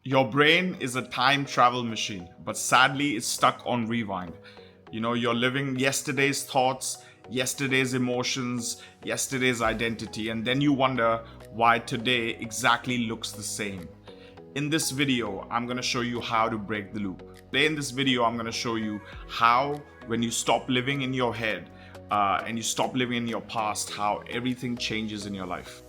Your brain is a time travel machine, but sadly it's stuck on rewind. You're living yesterday's thoughts, yesterday's emotions, yesterday's identity, and then you wonder why today exactly looks the same. In this video, I'm going to show you how to break the loop. Today in this video, I'm going to show you how, when you stop living in your head and you stop living in your past, how everything changes in your life.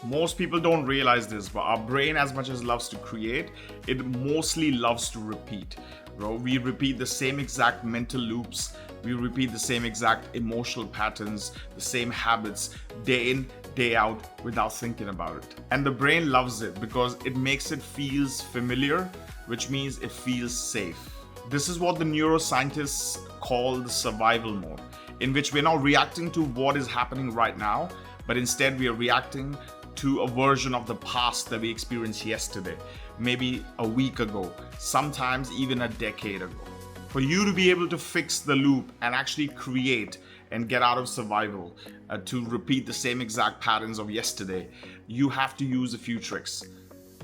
Most people don't realize this, but our brain, as much as loves to create, it mostly loves to repeat. We repeat the same exact mental loops, we repeat the same exact emotional patterns, the same habits, day in, day out, without thinking about it. And the brain loves it because it makes it feels familiar, which means it feels safe. This is what the neuroscientists call the survival mode, in which we're not reacting to what is happening right now, but instead we are reacting to a version of the past that we experienced yesterday, maybe a week ago, sometimes even a decade ago. For you to be able to fix the loop and actually create and get out of survival, to repeat the same exact patterns of yesterday, you have to use a few tricks.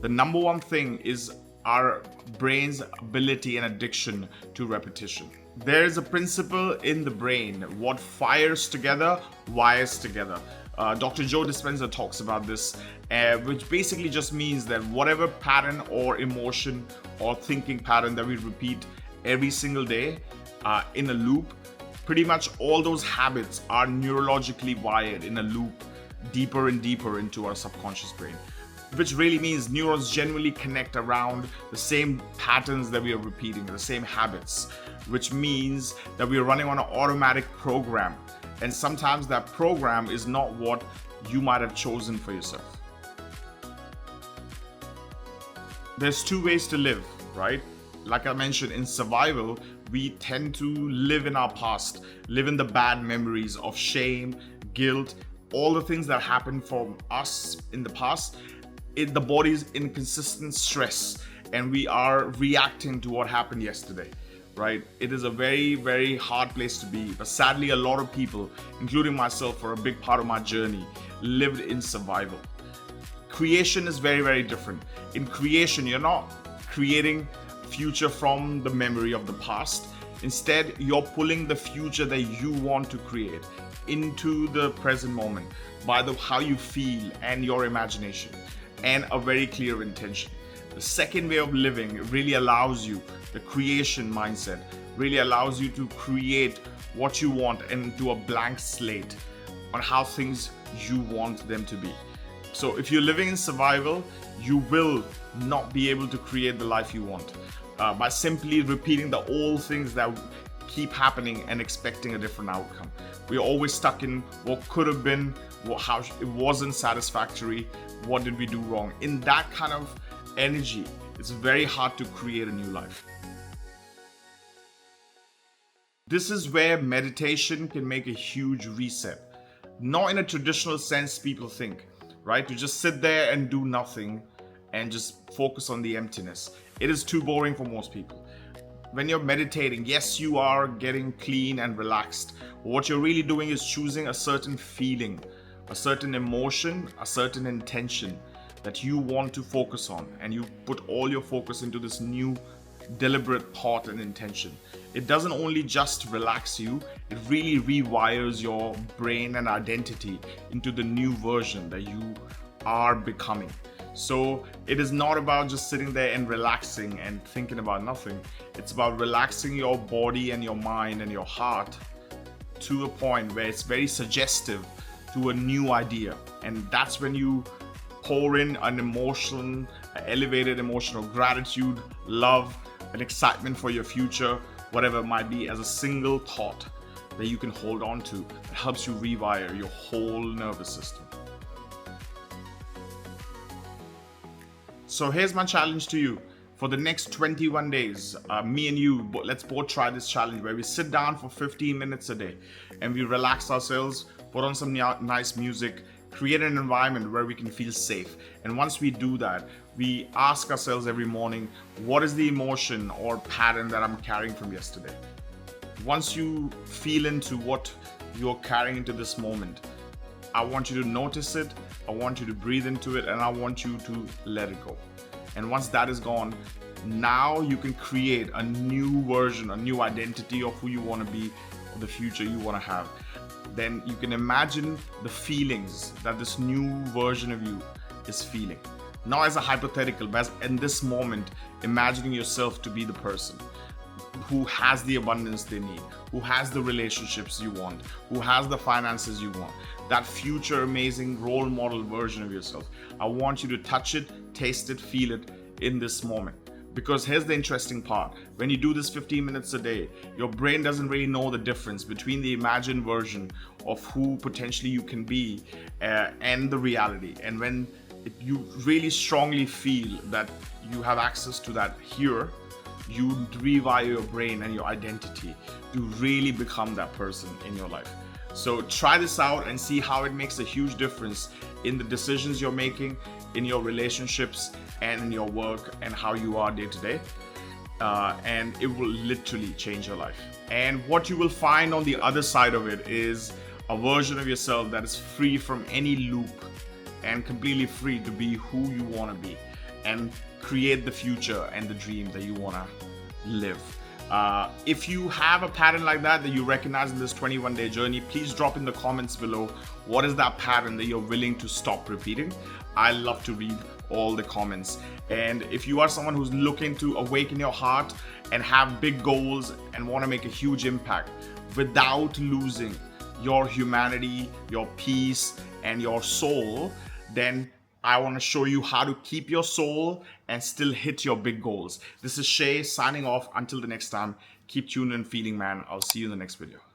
The number one thing is our brain's ability and addiction to repetition. There is a principle in the brain: what fires together wires together. Dr. Joe Dispenza talks about this, which basically just means that whatever pattern or emotion or thinking pattern that we repeat every single day in a loop, pretty much all those habits are neurologically wired in a loop deeper and deeper into our subconscious brain. Which really means neurons generally connect around the same patterns that we are repeating, the same habits, which means that we are running on an automatic program. And sometimes that program is not what you might have chosen for yourself. There's two ways to live, right? Like I mentioned, in survival, we tend to live in our past, live in the bad memories of shame, guilt, all the things that happened from us in the past. The body's in consistent stress and we are reacting to what happened yesterday, right? It is a very, very hard place to be. But sadly, a lot of people, including myself for a big part of my journey, lived in survival. Creation is very, very different. In creation, you're not creating future from the memory of the past. Instead, you're pulling the future that you want to create into the present moment by how you feel and your imagination and a very clear intention. The second way of living really allows you, the creation mindset really allows you to create what you want and do a blank slate on how things you want them to be. So if you're living in survival, you will not be able to create the life you want by simply repeating the old things that keep happening and expecting a different outcome. We're always stuck in what could have been, how it wasn't satisfactory, what did we do wrong. In that kind of energy, it's very hard to create a new life. This is where meditation can make a huge reset. Not in a traditional sense people think, right? To just sit there and do nothing and just focus on the emptiness. It is too boring for most people. When you're meditating, yes, you are getting clean and relaxed. But what you're really doing is choosing a certain feeling, a certain emotion, a certain intention that you want to focus on, and you put all your focus into this new deliberate thought and intention. It doesn't only just relax you, it really rewires your brain and identity into the new version that you are becoming. So it is not about just sitting there and relaxing and thinking about nothing. It's about relaxing your body and your mind and your heart to a point where it's very suggestive to a new idea. And that's when you pour in an emotion, elevated emotional gratitude, love, an excitement for your future, whatever it might be, as a single thought that you can hold on to that helps you rewire your whole nervous system. So here's my challenge to you. For the next 21 days, me and you, let's both try this challenge where we sit down for 15 minutes a day and we relax ourselves, put on some nice music, create an environment where we can feel safe. And once we do that, we ask ourselves every morning, what is the emotion or pattern that I'm carrying from yesterday? Once you feel into what you're carrying into this moment, I want you to notice it, I want you to breathe into it, and I want you to let it go. And once that is gone, now you can create a new version, a new identity of who you want to be, or the future you want to have. Then you can imagine the feelings that this new version of you is feeling. Not as a hypothetical, but as in this moment, imagining yourself to be the person who has the abundance they need, who has the relationships you want, who has the finances you want, that future amazing role model version of yourself. I want you to touch it, taste it, feel it in this moment. Because here's the interesting part. When you do this 15 minutes a day, your brain doesn't really know the difference between the imagined version of who potentially you can be and the reality. And when you really strongly feel that you have access to that here, you rewire your brain and your identity to really become that person in your life. So try this out and see how it makes a huge difference in the decisions you're making, in your relationships, and in your work, and how you are day to day. And it will literally change your life. And what you will find on the other side of it is a version of yourself that is free from any loop and completely free to be who you want to be and create the future and the dream that you want to live. If you have a pattern like that you recognize in this 21-day journey, please drop in the comments below what is that pattern that you're willing to stop repeating. I love to read all the comments. And if you are someone who's looking to awaken your heart and have big goals and want to make a huge impact without losing your humanity, your peace, and your soul, then I want to show you how to keep your soul and still hit your big goals. This is Shay signing off. Until the next time, keep tuned and feeling, man. I'll see you in the next video.